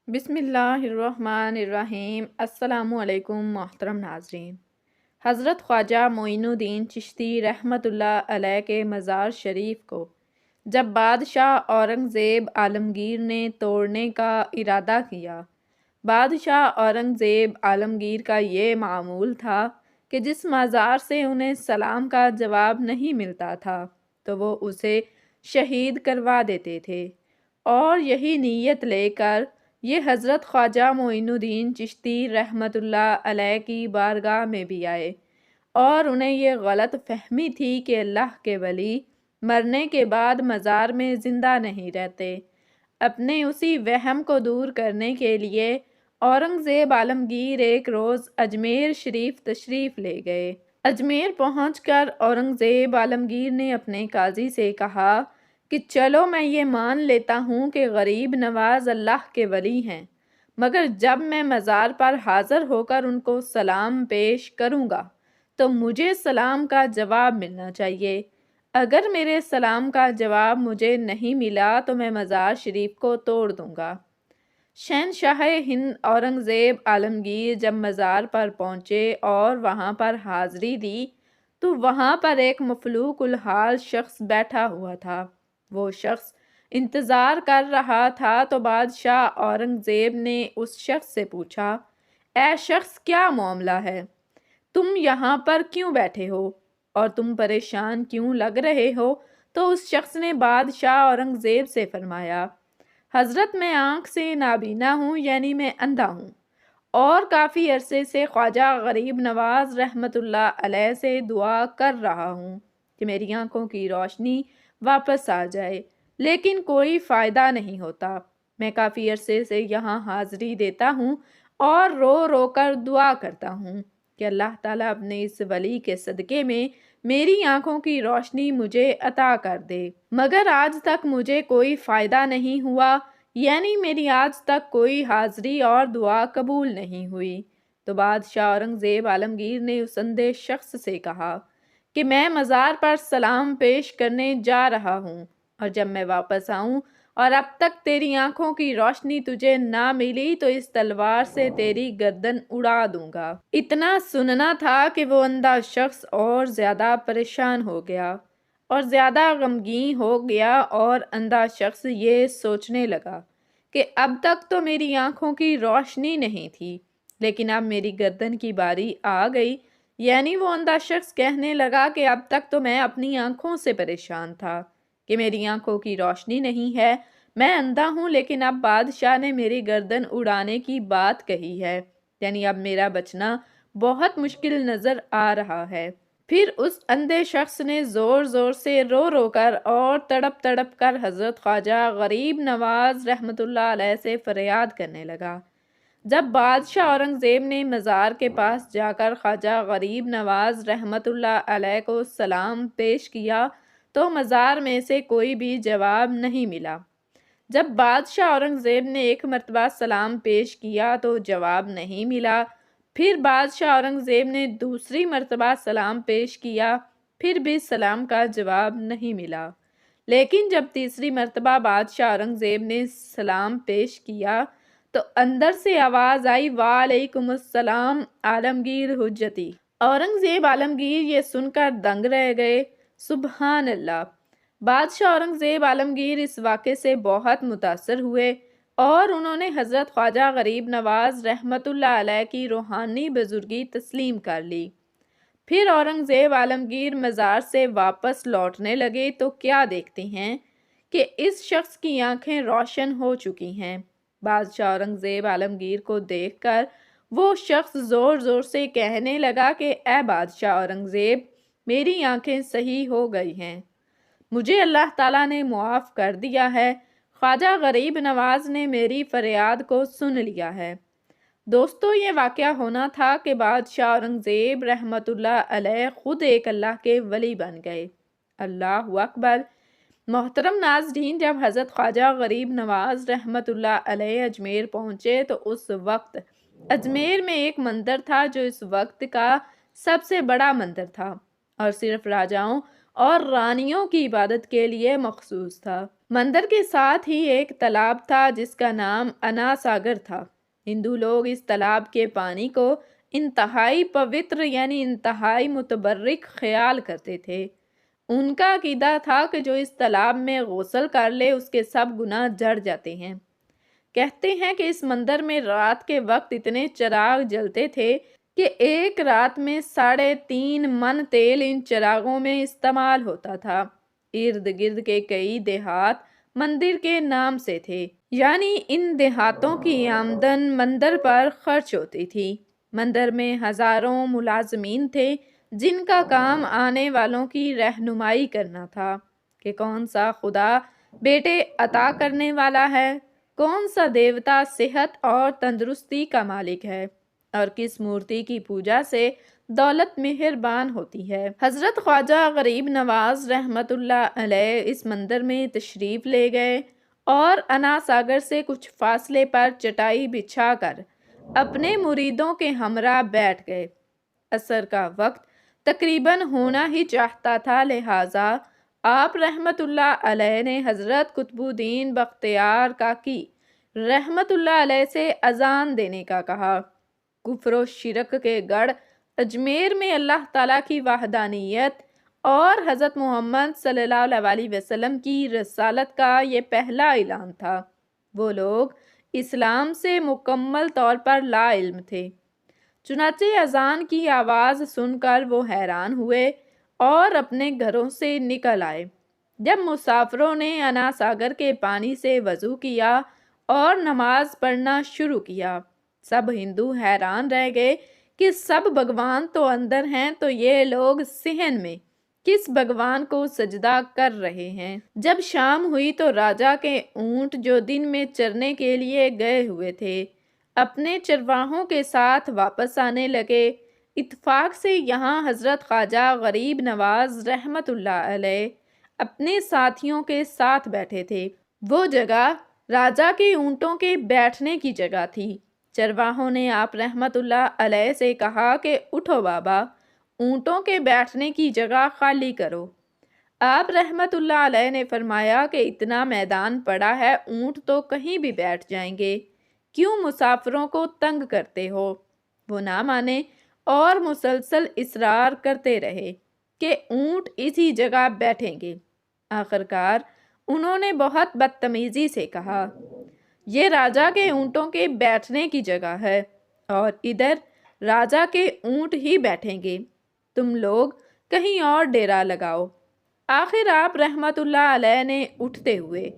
بسم اللہ الرحمن الرحیم۔ السلام علیکم محترم ناظرین۔ حضرت خواجہ معین الدین چشتی رحمۃ اللہ علیہ کے مزار شریف کو جب بادشاہ اورنگزیب عالمگیر نے توڑنے کا ارادہ کیا، بادشاہ اورنگزیب عالمگیر کا یہ معمول تھا کہ جس مزار سے انہیں سلام کا جواب نہیں ملتا تھا تو وہ اسے شہید کروا دیتے تھے، اور یہی نیت لے کر یہ حضرت خواجہ معین الدین چشتی رحمۃ اللہ علیہ کی بارگاہ میں بھی آئے، اور انہیں یہ غلط فہمی تھی کہ اللہ کے ولی مرنے کے بعد مزار میں زندہ نہیں رہتے۔ اپنے اسی وہم کو دور کرنے کے لیے اورنگزیب عالمگیر ایک روز اجمیر شریف تشریف لے گئے۔ اجمیر پہنچ کر اورنگزیب عالمگیر نے اپنے قاضی سے کہا کہ چلو میں یہ مان لیتا ہوں کہ غریب نواز اللہ کے ولی ہیں، مگر جب میں مزار پر حاضر ہو کر ان کو سلام پیش کروں گا تو مجھے سلام کا جواب ملنا چاہیے۔ اگر میرے سلام کا جواب مجھے نہیں ملا تو میں مزار شریف کو توڑ دوں گا۔ شہنشاہ ہند اورنگزیب عالمگیر جب مزار پر پہنچے اور وہاں پر حاضری دی تو وہاں پر ایک مفلوک الحال شخص بیٹھا ہوا تھا۔ وہ شخص انتظار کر رہا تھا تو بادشاہ اورنگزیب نے اس شخص سے پوچھا، اے شخص، کیا معاملہ ہے؟ تم یہاں پر کیوں بیٹھے ہو اور تم پریشان کیوں لگ رہے ہو؟ تو اس شخص نے بادشاہ اورنگزیب سے فرمایا، حضرت، میں آنکھ سے نابینا ہوں، یعنی میں اندھا ہوں، اور کافی عرصے سے خواجہ غریب نواز رحمۃ اللہ علیہ سے دعا کر رہا ہوں کہ میری آنکھوں کی روشنی واپس آ جائے، لیکن کوئی فائدہ نہیں ہوتا۔ میں کافی عرصے سے یہاں حاضری دیتا ہوں اور رو رو کر دعا کرتا ہوں کہ اللہ تعالیٰ اپنے اس ولی کے صدقے میں میری آنکھوں کی روشنی مجھے عطا کر دے، مگر آج تک مجھے کوئی فائدہ نہیں ہوا، یعنی میری آج تک کوئی حاضری اور دعا قبول نہیں ہوئی۔ تو بادشاہ اورنگزیب عالمگیر نے اس اندھے شخص سے کہا کہ میں مزار پر سلام پیش کرنے جا رہا ہوں، اور جب میں واپس آؤں اور اب تک تیری آنکھوں کی روشنی تجھے نہ ملی تو اس تلوار سے تیری گردن اڑا دوں گا۔ اتنا سننا تھا کہ وہ اندھا شخص اور زیادہ پریشان ہو گیا اور زیادہ غمگین ہو گیا، اور اندھا شخص یہ سوچنے لگا کہ اب تک تو میری آنکھوں کی روشنی نہیں تھی، لیکن اب میری گردن کی باری آ گئی۔ یعنی وہ اندھا شخص کہنے لگا کہ اب تک تو میں اپنی آنکھوں سے پریشان تھا کہ میری آنکھوں کی روشنی نہیں ہے، میں اندھا ہوں، لیکن اب بادشاہ نے میری گردن اڑانے کی بات کہی ہے، یعنی اب میرا بچنا بہت مشکل نظر آ رہا ہے۔ پھر اس اندھے شخص نے زور زور سے رو رو کر اور تڑپ تڑپ کر حضرت خواجہ غریب نواز رحمۃ اللہ علیہ سے فریاد کرنے لگا۔ جب بادشاہ اورنگزیب نے مزار کے پاس جا کر خواجہ غریب نواز رحمۃ اللہ علیہ کو سلام پیش کیا تو مزار میں سے کوئی بھی جواب نہیں ملا۔ جب بادشاہ اورنگزیب نے ایک مرتبہ سلام پیش کیا تو جواب نہیں ملا، پھر بادشاہ اورنگزیب نے دوسری مرتبہ سلام پیش کیا، پھر بھی سلام کا جواب نہیں ملا، لیکن جب تیسری مرتبہ بادشاہ اورنگزیب نے سلام پیش کیا تو اندر سے آواز آئی، وعلیکم السلام عالمگیر حجتی۔ اورنگزیب عالمگیر یہ سن کر دنگ رہ گئے۔ سبحان اللہ! بادشاہ اورنگزیب عالمگیر اس واقعے سے بہت متاثر ہوئے اور انہوں نے حضرت خواجہ غریب نواز رحمۃ اللہ علیہ کی روحانی بزرگی تسلیم کر لی۔ پھر اورنگزیب عالمگیر مزار سے واپس لوٹنے لگے تو کیا دیکھتے ہیں کہ اس شخص کی آنکھیں روشن ہو چکی ہیں۔ بادشاہ اورنگزیب عالمگیر کو دیکھ کر وہ شخص زور زور سے کہنے لگا کہ اے بادشاہ اورنگزیب، میری آنکھیں صحیح ہو گئی ہیں، مجھے اللہ تعالیٰ نے معاف کر دیا ہے، خواجہ غریب نواز نے میری فریاد کو سن لیا ہے۔ دوستو، یہ واقعہ ہونا تھا کہ بادشاہ اورنگزیب رحمۃ اللہ علیہ خود ایک اللہ کے ولی بن گئے۔ اللہ اکبر! محترم ناظرین، جب حضرت خواجہ غریب نواز رحمۃ اللہ علیہ اجمیر پہنچے تو اس وقت اجمیر میں ایک مندر تھا جو اس وقت کا سب سے بڑا مندر تھا، اور صرف راجاؤں اور رانیوں کی عبادت کے لیے مخصوص تھا۔ مندر کے ساتھ ہی ایک تالاب تھا جس کا نام انا ساگر تھا۔ ہندو لوگ اس تالاب کے پانی کو انتہائی پوتر یعنی انتہائی متبرک خیال کرتے تھے۔ ان کا عقیدہ تھا کہ جو اس تالاب میں غسل کر لے اس کے سب گناہ جڑ جاتے ہیں۔ کہتے ہیں کہ اس مندر میں رات کے وقت اتنے چراغ جلتے تھے کہ ایک رات میں 3.5 من تیل ان چراغوں میں استعمال ہوتا تھا۔ ارد گرد کے کئی دیہات مندر کے نام سے تھے، یعنی ان دیہاتوں کی آمدن مندر پر خرچ ہوتی تھی۔ مندر میں ہزاروں ملازمین تھے جن کا کام آنے والوں کی رہنمائی کرنا تھا کہ کون سا خدا بیٹے عطا کرنے والا ہے، کون سا دیوتا صحت اور تندرستی کا مالک ہے، اور کس مورتی کی پوجا سے دولت مہربان ہوتی ہے۔ حضرت خواجہ غریب نواز رحمت اللہ علیہ اس مندر میں تشریف لے گئے اور انا ساگر سے کچھ فاصلے پر چٹائی بچھا کر اپنے مریدوں کے ہمراہ بیٹھ گئے۔ عصر کا وقت تقریباً ہونا ہی چاہتا تھا، لہٰذا آپ رحمت اللہ علیہ نے حضرت قطب الدین بختیار کاکی رحمت اللہ علیہ سے اذان دینے کا کہا۔ کفر و شرک کے گڑھ اجمیر میں اللہ تعالیٰ کی وحدانیت اور حضرت محمد صلی اللہ علیہ وسلم کی رسالت کا یہ پہلا اعلان تھا۔ وہ لوگ اسلام سے مکمل طور پر لا علم تھے۔ چنانچہ اذان کی آواز سن کر وہ حیران ہوئے اور اپنے گھروں سے نکل آئے۔ جب مسافروں نے انا ساگر کے پانی سے وضو کیا اور نماز پڑھنا شروع کیا، سب ہندو حیران رہ گئے کہ سب بھگوان تو اندر ہیں تو یہ لوگ صحن میں کس بھگوان کو سجدہ کر رہے ہیں۔ جب شام ہوئی تو راجا کے اونٹ جو دن میں چرنے کے لیے گئے ہوئے تھے اپنے چرواہوں کے ساتھ واپس آنے لگے۔ اتفاق سے یہاں حضرت خواجہ غریب نواز رحمت اللہ علیہ اپنے ساتھیوں کے ساتھ بیٹھے تھے۔ وہ جگہ راجا کے اونٹوں کے بیٹھنے کی جگہ تھی۔ چرواہوں نے آپ رحمت اللہ علیہ سے کہا کہ اٹھو بابا، اونٹوں کے بیٹھنے کی جگہ خالی کرو۔ آپ رحمت اللہ علیہ نے فرمایا کہ اتنا میدان پڑا ہے، اونٹ تو کہیں بھی بیٹھ جائیں گے، کیوں مسافروں کو تنگ کرتے ہو؟ وہ نہ مانے اور مسلسل اصرار کرتے رہے کہ اونٹ اسی جگہ بیٹھیں گے۔ آخرکار انہوں نے بہت بدتمیزی سے کہا، یہ راجا کے اونٹوں کے بیٹھنے کی جگہ ہے اور ادھر راجا کے اونٹ ہی بیٹھیں گے، تم لوگ کہیں اور ڈیرا لگاؤ۔ آخر آپ رحمت اللہ علیہ نے اٹھتے ہوئے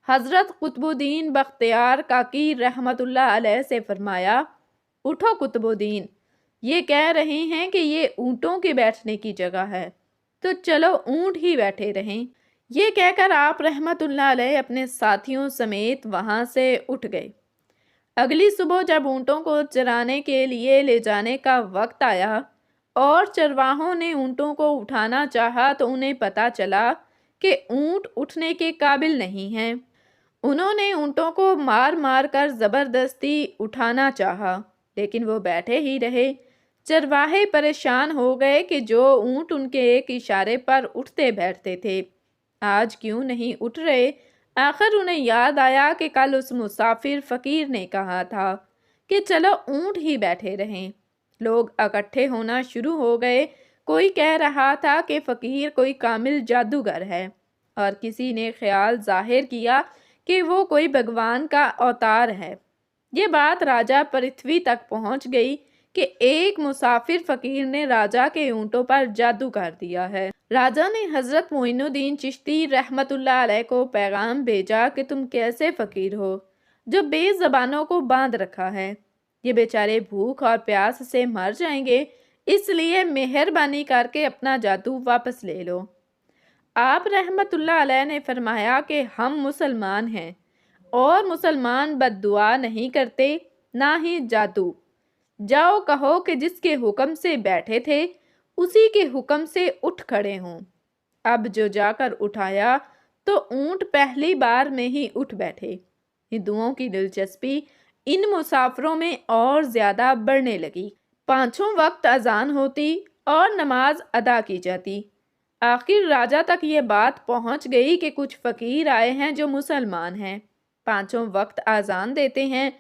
حضرت قطب الدین بختیار کاکی رحمت اللہ علیہ سے فرمایا، اٹھو قطب الدین، یہ کہہ رہے ہیں کہ یہ اونٹوں کے بیٹھنے کی جگہ ہے، تو چلو اونٹ ہی بیٹھے رہیں۔ یہ کہہ کر آپ رحمت اللہ علیہ اپنے ساتھیوں سمیت وہاں سے اٹھ گئے۔ اگلی صبح جب اونٹوں کو چرانے کے لیے لے جانے کا وقت آیا اور چرواہوں نے اونٹوں کو اٹھانا چاہا تو انہیں پتہ چلا کہ اونٹ اٹھنے کے قابل نہیں ہیں۔ انہوں نے اونٹوں کو مار مار کر زبردستی اٹھانا چاہا لیکن وہ بیٹھے ہی رہے۔ چرواہے پریشان ہو گئے کہ جو اونٹ ان کے ایک اشارے پر اٹھتے بیٹھتے تھے آج کیوں نہیں اٹھ رہے۔ آخر انہیں یاد آیا کہ کل اس مسافر فقیر نے کہا تھا کہ چلو اونٹ ہی بیٹھے رہیں۔ لوگ اکٹھے ہونا شروع ہو گئے۔ کوئی کہہ رہا تھا کہ فقیر کوئی کامل جادوگر ہے اور کسی نے خیال ظاہر کیا کہ وہ کوئی بھگوان کا اوتار ہے۔ یہ بات راجا پرتھوی تک پہنچ گئی کہ ایک مسافر فقیر نے راجا کے اونٹوں پر جادو کر دیا ہے۔ راجا نے حضرت معین الدین چشتی رحمت اللہ علیہ کو پیغام بھیجا کہ تم کیسے فقیر ہو جو بے زبانوں کو باندھ رکھا ہے، یہ بیچارے بھوک اور پیاس سے مر جائیں گے، اس لیے مہربانی کر کے اپنا جادو واپس لے لو۔ آپ رحمت اللہ علیہ نے فرمایا کہ ہم مسلمان ہیں اور مسلمان بد دعا نہیں کرتے نہ ہی جادو۔ جاؤ کہو کہ جس کے حکم سے بیٹھے تھے اسی کے حکم سے اٹھ کھڑے ہوں۔ اب جو جا کر اٹھایا تو اونٹ پہلی بار میں ہی اٹھ بیٹھے۔ ہندوؤں کی دلچسپی ان مسافروں میں اور زیادہ بڑھنے لگی۔ 5 وقت اذان ہوتی اور نماز ادا کی جاتی۔ آخر راجہ تک یہ بات پہنچ گئی کہ کچھ فقیر آئے ہیں جو مسلمان ہیں، 5 وقت اذان دیتے ہیں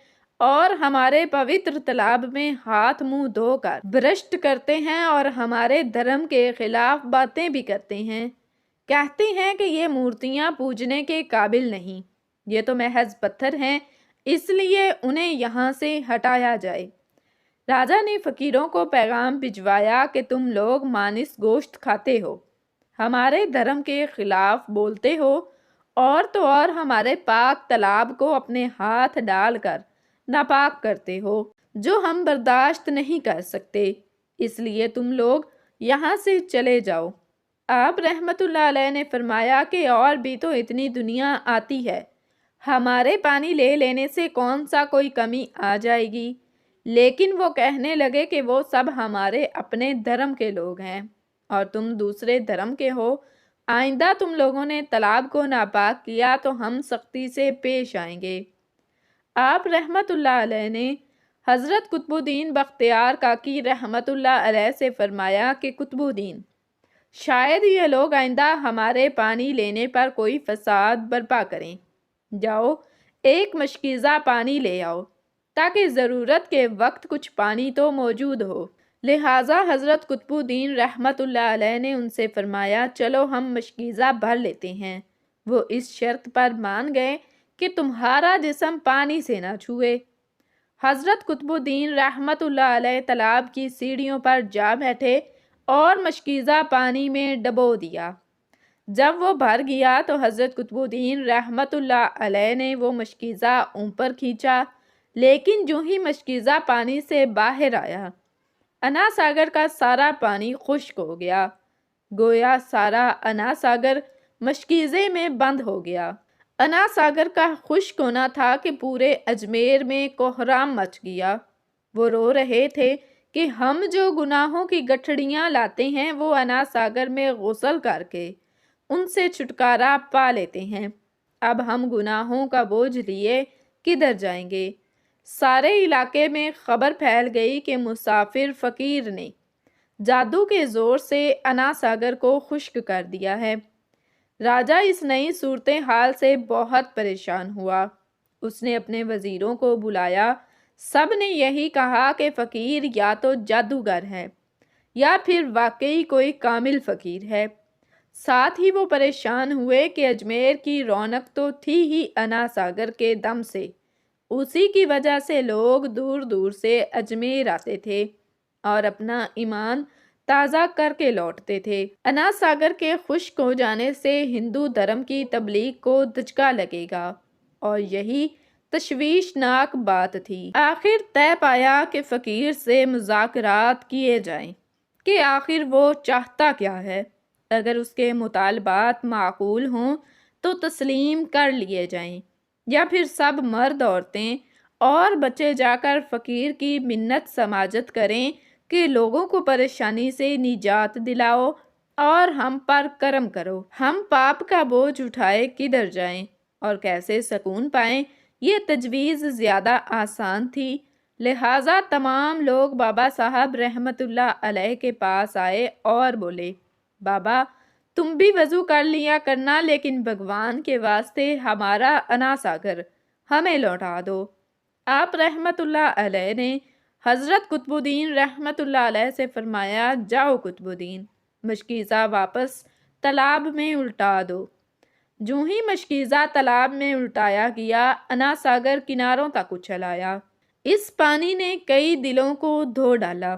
اور ہمارے پوتر تالاب میں ہاتھ منہ دھو کر برشت کرتے ہیں اور ہمارے دھرم کے خلاف باتیں بھی کرتے ہیں۔ کہتے ہیں کہ یہ مورتیاں پوجنے کے قابل نہیں، یہ تو محض پتھر ہیں، اس لیے انہیں یہاں سے ہٹایا جائے۔ راجہ نے فقیروں کو پیغام بھجوایا کہ تم لوگ مانس گوشت کھاتے ہو، ہمارے دھرم کے خلاف بولتے ہو، اور تو اور ہمارے پاک تالاب کو اپنے ہاتھ ڈال کر ناپاک کرتے ہو، جو ہم برداشت نہیں کر سکتے، اس لیے تم لوگ یہاں سے چلے جاؤ۔ آپ رحمت اللہ علیہ نے فرمایا کہ اور بھی تو اتنی دنیا آتی ہے، ہمارے پانی لے لینے سے کون سا کوئی کمی آ جائے گی؟ لیکن وہ کہنے لگے کہ وہ سب ہمارے اپنے دھرم کے لوگ ہیں اور تم دوسرے دھرم کے ہو، آئندہ تم لوگوں نے تالاب کو ناپاک کیا تو ہم سختی سے پیش آئیں گے۔ آپ رحمت اللہ علیہ نے حضرت قطب الدین بختیار کاکی رحمت اللہ علیہ سے فرمایا کہ قطب الدین، شاید یہ لوگ آئندہ ہمارے پانی لینے پر کوئی فساد برپا کریں، جاؤ ایک مشکیزہ پانی لے آؤ تاکہ ضرورت کے وقت کچھ پانی تو موجود ہو۔ لہٰذا حضرت قطب الدین رحمت اللہ علیہ نے ان سے فرمایا چلو ہم مشکیزہ بھر لیتے ہیں۔ وہ اس شرط پر مان گئے کہ تمہارا جسم پانی سے نہ چھوئے۔ حضرت قطب الدین رحمت اللہ علیہ تالاب کی سیڑھیوں پر جا بیٹھے اور مشکیزہ پانی میں ڈبو دیا۔ جب وہ بھر گیا تو حضرت قطب الدین رحمت اللہ علیہ نے وہ مشکیزہ اوپر کھینچا، لیکن جو ہی مشکیزہ پانی سے باہر آیا، انا ساگر کا سارا پانی خشک ہو گیا، گویا سارا انا ساگر مشکیزے میں بند ہو گیا۔ انا ساگر کا خشک ہونا تھا کہ پورے اجمیر میں کوہرام مچ گیا۔ وہ رو رہے تھے کہ ہم جو گناہوں کی گٹھڑیاں لاتے ہیں وہ انا ساگر میں غسل کر کے ان سے چھٹکارا پا لیتے ہیں، اب ہم گناہوں کا بوجھ لیے کدھر جائیں گے؟ سارے علاقے میں خبر پھیل گئی کہ مسافر فقیر نے جادو کے زور سے انا ساگر کو خشک کر دیا ہے۔ راجہ اس نئی صورتحال سے بہت پریشان ہوا۔ اس نے اپنے وزیروں کو بلایا، سب نے یہی کہا کہ فقیر یا تو جادوگر ہے یا پھر واقعی کوئی کامل فقیر ہے۔ ساتھ ہی وہ پریشان ہوئے کہ اجمیر کی رونق تو تھی ہی انا ساگر کے دم سے، اسی کی وجہ سے لوگ دور دور سے اجمیر آتے تھے اور اپنا ایمان تازہ کر کے لوٹتے تھے۔ انا ساگر کے خشک ہو جانے سے ہندو دھرم کی تبلیغ کو دھچکا لگے گا، اور یہی تشویشناک بات تھی۔ آخر طے پایا کہ فقیر سے مذاکرات کیے جائیں کہ آخر وہ چاہتا کیا ہے، اگر اس کے مطالبات معقول ہوں تو تسلیم کر لیے جائیں، یا پھر سب مرد عورتیں اور بچے جا کر فقیر کی منت سماجت کریں کہ لوگوں کو پریشانی سے نجات دلاؤ اور ہم پر کرم کرو۔ ہم پاپ کا بوجھ اٹھائے کدھر جائیں اور کیسے سکون پائیں، یہ تجویز زیادہ آسان تھی۔ لہٰذا تمام لوگ بابا صاحب رحمت اللہ علیہ کے پاس آئے اور بولے، بابا تم بھی وضو کر لیا کرنا، لیکن بھگوان کے واسطے ہمارا انا ساگر ہمیں لوٹا دو۔ آپ رحمت اللہ علیہ نے حضرت قطب الدین رحمت اللہ علیہ سے فرمایا، جاؤ قطب الدین، مشکیزہ واپس تالاب میں الٹا دو۔ جو ہی مشکیزہ تالاب میں الٹایا گیا، انا ساگر کناروں تک اچھل آیا۔ اس پانی نے کئی دلوں کو دھو ڈالا۔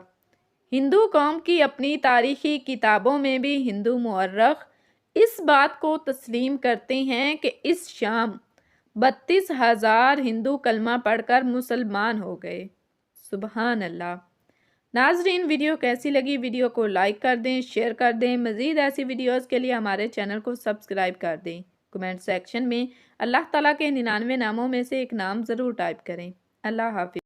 ہندو قوم کی اپنی تاریخی کتابوں میں بھی ہندو مورخ اس بات کو تسلیم کرتے ہیں کہ اس شام 32,000 ہندو کلمہ پڑھ کر مسلمان ہو گئے۔ سبحان اللہ۔ ناظرین، ویڈیو کیسی لگی؟ ویڈیو کو لائک کر دیں، شیئر کر دیں۔ مزید ایسی ویڈیوز کے لیے ہمارے چینل کو سبسکرائب کر دیں۔ کمنٹ سیکشن میں اللہ تعالیٰ کے 99 ناموں میں سے ایک نام ضرور ٹائپ کریں۔ اللہ حافظ۔